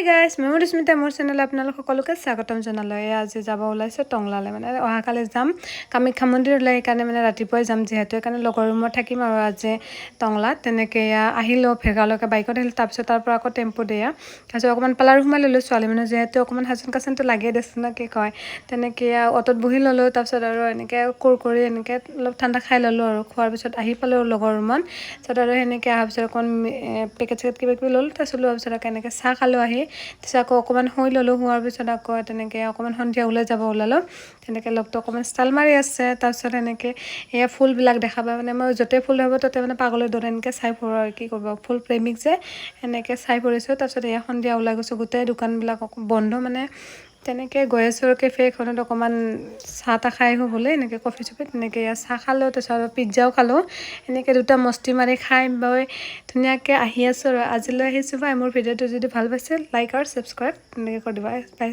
Guys মেমৰিস্মিতা মোৰ চেনেলে আপোনালোক সকলোকে স্বাগতম জনালোঁ। আজি যাব ওলাইছোঁ টংলালৈ, মানে অহাকালি যাম কামাখ্যা মন্দিৰলৈ। সেইকাৰণে মানে ৰাতিপুৱাই যাম, যিহেতু সেইকাৰণে লগৰ ৰুমত থাকিম আৰু আজি টংলাত। তেনেকৈ আহিলোঁ ভেগালৈকে বাইকত আহিলোঁ, তাৰপিছত তাৰ পৰা আকৌ টেম্পু দিয়া, তাৰপিছত অকণমান পালাৰ সোমাই ল'লোঁ। ছোৱালী মানুহ যিহেতু অকণমান সাজোন কাচোনটো লাগেই দেচোন ন, কি কয়। তেনেকৈ অ'টত বহি ল'লোঁ, তাৰপিছত আৰু এনেকৈ কৰি এনেকৈ অলপ ঠাণ্ডা খাই ল'লোঁ আৰু খোৱাৰ পিছত আহি পালোঁ লগৰ ৰুমত। তাৰপিছত আৰু সেনেকৈ অহাৰ পিছত অকণমান পেকেট চেকেট কিবা কিবি ল'লোঁ, তাৰপিছত লোৱাৰ পিছত আকৌ এনেকৈ চাহ খালোঁ আহি। তাৰপিছত আকৌ অকণমান শুই ল'লোঁ, শোৱাৰ পিছত আকৌ তেনেকৈ অকণমান সন্ধিয়া ওলাই যাব ওলালোঁ। তেনেকৈ লগটো অকণমান ষ্টাইল মাৰি আছে। তাৰপিছত এনেকৈ এয়া ফুলবিলাক দেখা পায়, মানে মই য'তে ফুল হ'ব ত'তে মানে পাগলৰ দৰে এনেকৈ চাই ফুৰোঁ আৰু কি কৰিব, ফুল প্ৰেমিক যে, এনেকৈ চাই ফুৰিছোঁ। তাৰপিছত এয়া সন্ধিয়া ওলাই গৈছোঁ, গোটেই দোকানবিলাক বন্ধ, মানে তেনেকৈ গৈ আছোঁ আৰু কেফে এখনত অকণমান চাহ তাহ খাই আহোঁ বোলে, এনেকৈ কফি চফি। তেনেকৈ এয়া চাহ খালোঁ, তাৰপিছত আৰু পিজ্জাও খালোঁ। এনেকৈ দুটা মস্তি মাৰি খাই বৈ ধুনীয়াকৈ আহি আছোঁ আৰু আজিলৈ আহিছোঁ। বাই, মোৰ ভিডিঅ'টো যদি ভাল পাইছে লাইক আৰু ছাবস্ক্ৰাইব তেনেকৈ কৰি দিবা।